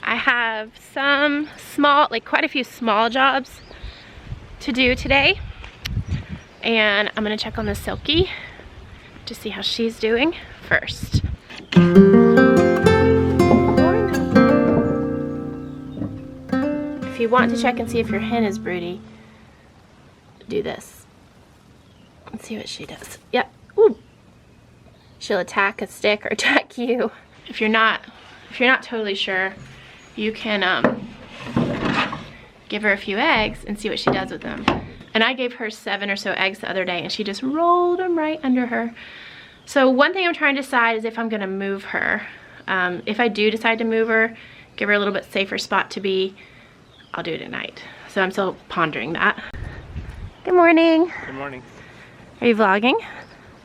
I have some small, like quite a few small jobs to do today. And I'm gonna check on the Silky to see how she's doing first. If you want to check and see if your hen is broody, do this. Let's see what she does. Yep. Ooh. She'll attack a stick or attack you. If you're not totally sure, you can give her a few eggs and see what she does with them. And I gave her 7 or so eggs the other day and she just rolled them right under her. So one thing I'm trying to decide is if I'm gonna move her. If I do decide to move her, give her a little bit safer spot to be, I'll do it at night. So I'm still pondering that. Good morning. Good morning. Are you vlogging?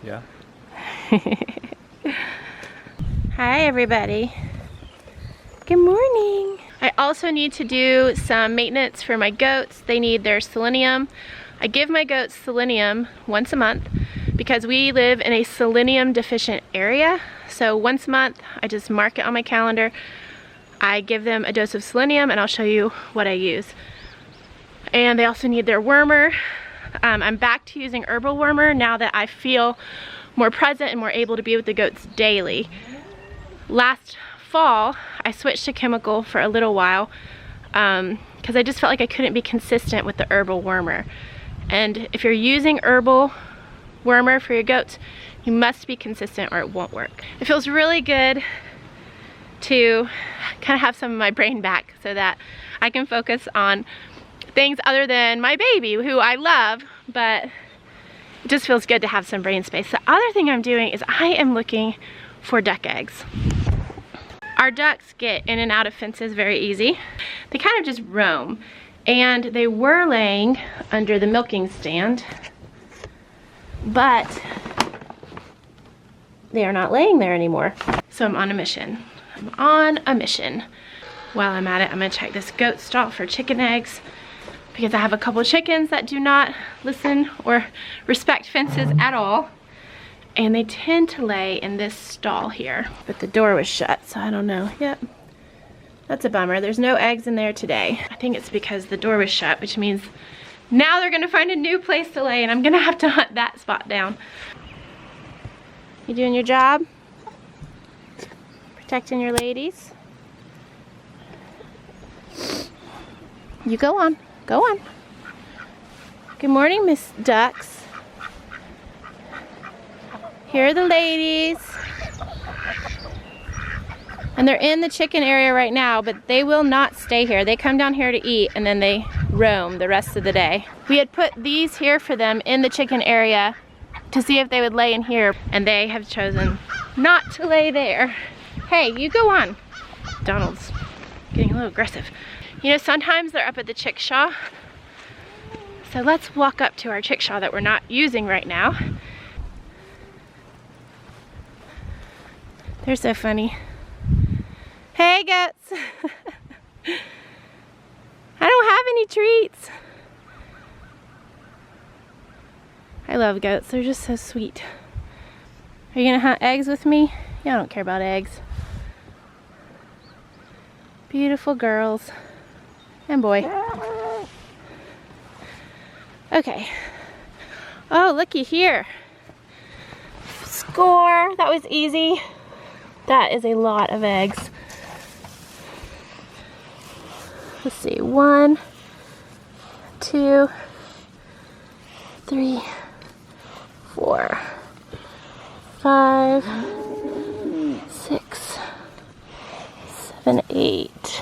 Yeah. Hi everybody. Good morning. I also need to do some maintenance for my goats. They need their selenium. I give my goats selenium once a month because we live in a selenium deficient area. So once a month, I just mark it on my calendar. I give them a dose of selenium and I'll show you what I use. And they also need their wormer. I'm back to using herbal wormer now that I feel more present and more able to be with the goats daily. Last fall, I switched to chemical for a little while because I just felt like I couldn't be consistent with the herbal wormer. And if you're using herbal wormer for your goats, you must be consistent or it won't work. It feels really good to kind of have some of my brain back so that I can focus on things other than my baby, who I love, but it just feels good to have some brain space. The other thing I'm doing is I am looking for duck eggs. Our ducks get in and out of fences very easy. They kind of just roam. And they were laying under the milking stand, but they are not laying there anymore. So I'm on a mission. I'm on a mission. While I'm at it, I'm gonna check this goat stall for chicken eggs because I have a couple chickens that do not listen or respect fences at all. And they tend to lay in this stall here. But the door was shut, so I don't know. Yep, that's a bummer. There's no eggs in there today. I think it's because the door was shut, which means now they're gonna find a new place to lay and I'm gonna have to hunt that spot down. You doing your job? Protecting your ladies? You go on, go on. Good morning, Miss Ducks. Here are the ladies. And they're in the chicken area right now, but they will not stay here. They come down here to eat and then they roam the rest of the day. We had put these here for them in the chicken area to see if they would lay in here, and they have chosen not to lay there. Hey, you go on. Donald's getting a little aggressive. You know, sometimes they're up at the chickshaw. So let's walk up to our chickshaw that we're not using right now. They're so funny. Hey, goats. I don't have any treats. I love goats. They're just so sweet. Are you gonna hunt eggs with me? Yeah, I don't care about eggs. Beautiful girls. And boy. Okay. Oh, looky here. Score. That was easy. That is a lot of eggs. Let's see, 1, 2, 3, 4, 5, 6, 7, 8,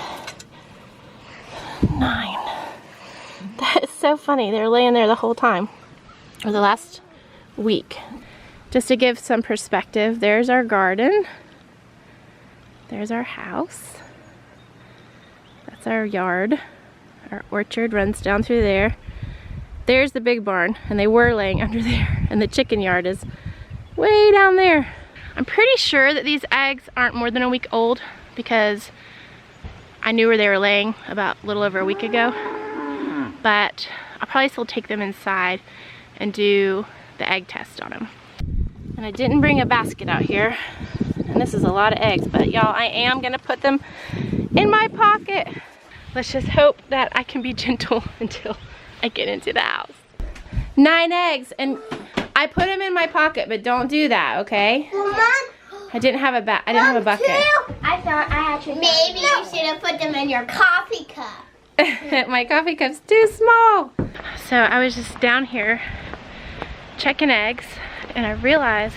9. That is so funny. They're laying there the whole time, or the last week. Just to give some perspective, there's our garden. There's our house. That's our yard. Our orchard runs down through there. There's the big barn, and they were laying under there. And the chicken yard is way down there. I'm pretty sure that these eggs aren't more than a week old because I knew where they were laying about a little over a week ago. But I'll probably still take them inside and do the egg test on them. And I didn't bring a basket out here. And this is a lot of eggs, but y'all, I am gonna put them in my pocket. Let's just hope that I can be gentle until I get into the house. 9 eggs, and I put them in my pocket, but don't do that, okay? I didn't have a bucket. I thought I had to. Maybe you should have put them in your coffee cup. My coffee cup's too small. So I was just down here checking eggs, and I realized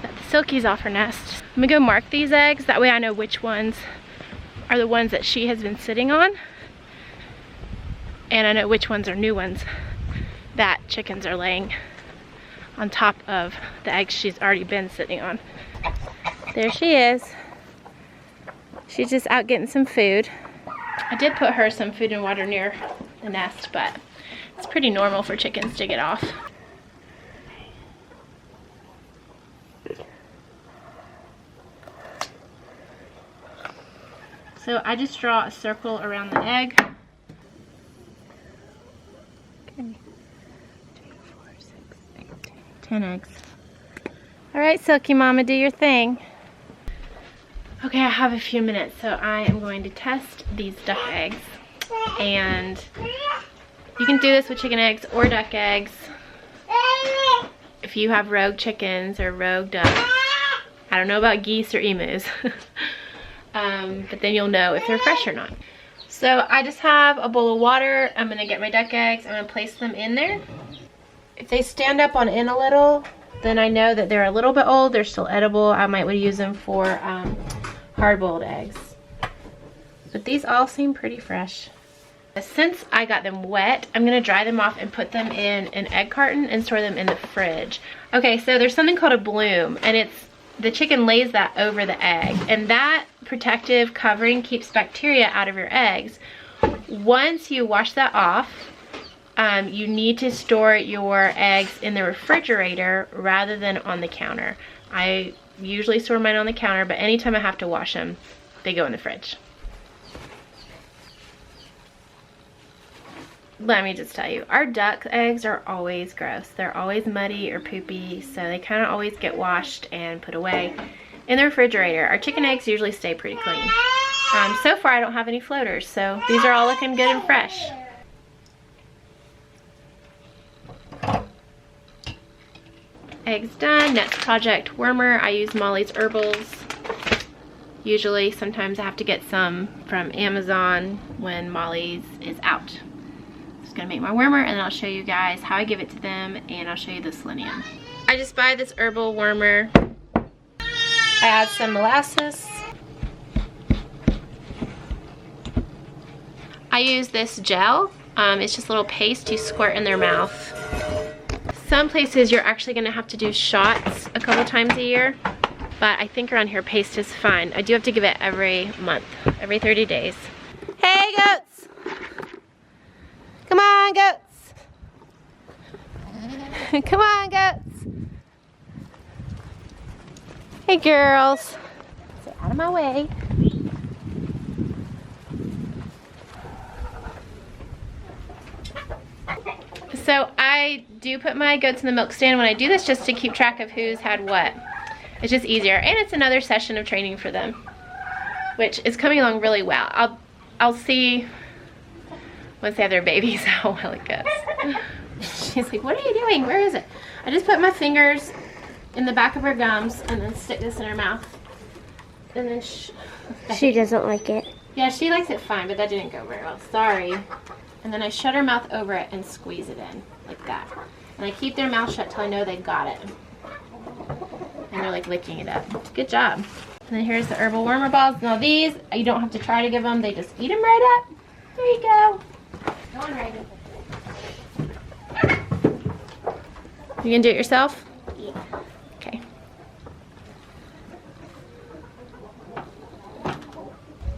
that the Silky's off her nest. I'm gonna go mark these eggs, that way I know which ones are the ones that she has been sitting on, and I know which ones are new ones that chickens are laying on top of the eggs she's already been sitting on. There she is. She's just out getting some food. I did put her some food and water near the nest, but it's pretty normal for chickens to get off. So I just draw a circle around the egg. Okay. 2, 4, 6, 8, 10 eggs. All right, Silky Mama, do your thing. Okay, I have a few minutes, so I am going to test these duck eggs. And you can do this with chicken eggs or duck eggs. If you have rogue chickens or rogue ducks. I don't know about geese or emus. But then you'll know if they're fresh or not. So I just have a bowl of water. I'm gonna get my duck eggs. I'm gonna place them in there. If they stand up on end a little, then I know that they're a little bit old. They're still edible. I might would use them for hard-boiled eggs. But these all seem pretty fresh. Since I got them wet, I'm gonna dry them off and put them in an egg carton and store them in the fridge. Okay, so there's something called a bloom, and it's the chicken lays that over the egg, and that protective covering keeps bacteria out of your eggs. Once you wash that off, you need to store your eggs in the refrigerator rather than on the counter. I usually store mine on the counter, but anytime I have to wash them, they go in the fridge. Let me just tell you, our duck eggs are always gross. They're always muddy or poopy, so they kind of always get washed and put away in the refrigerator. Our chicken eggs usually stay pretty clean. So far I don't have any floaters, so these are all looking good and fresh. Eggs done. Next project, wormer. I use Molly's Herbals. Usually, sometimes I have to get some from Amazon when Molly's is out. Just gonna make my wormer, and then I'll show you guys how I give it to them, and I'll show you the selenium. I just buy this herbal wormer. I add some molasses. I use this gel. It's just a little paste you squirt in their mouth. Some places you're actually gonna have to do shots a couple times a year, but I think around here paste is fine. I do have to give it every month, every 30 days. Hey goats! Come on goats! Come on goats! Hey girls! Stay out of my way. So I do put my goats in the milk stand when I do this, just to keep track of who's had what. It's just easier, and it's another session of training for them, which is coming along really well. I'll see once they have their babies how well it goes. She's like, what are you doing? Where is it? I just put my fingers in the back of her gums and then stick this in her mouth. And then she doesn't like it. Yeah, she likes it fine, but that didn't go very well. Sorry. And then I shut her mouth over it and squeeze it in, like that. And I keep their mouth shut till I know they've got it. And they're like licking it up. Good job. And then here's the herbal wormer balls. Now these, you don't have to try to give them, they just eat them right up. There you go. Go on, Reagan. You gonna do it yourself? Yeah. Okay.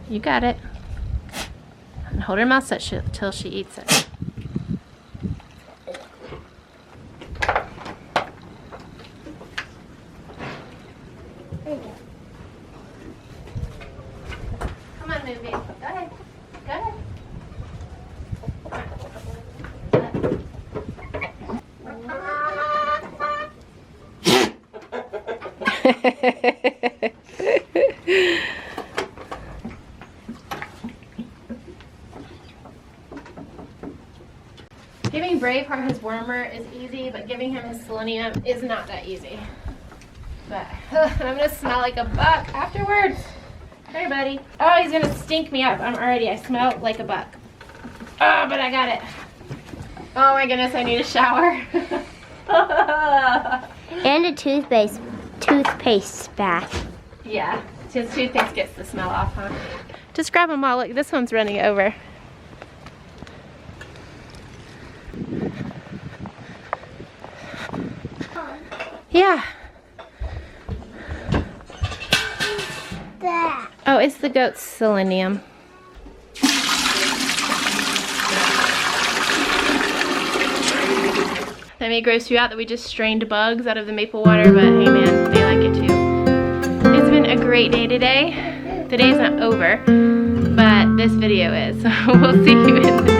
You got it. And hold her mouth shut till she eats it. There you go. Come on, Movie. Go ahead. Go ahead. Giving Braveheart his wormer is easy, but giving him his selenium is not that easy. But I'm gonna smell like a buck afterwards. Hey, buddy. Oh, he's gonna stink me up. I smell like a buck. Oh, but I got it. Oh my goodness, I need a shower. And a toothpaste bath. Yeah, his toothpaste gets the smell off, huh? Just grab them all. Look, this one's running over. Yeah. Oh, it's the goat's selenium. That may gross you out that we just strained bugs out of the maple water, but hey man, they like it too. It's been a great day today. The day's not over, but this video is. We'll see you in the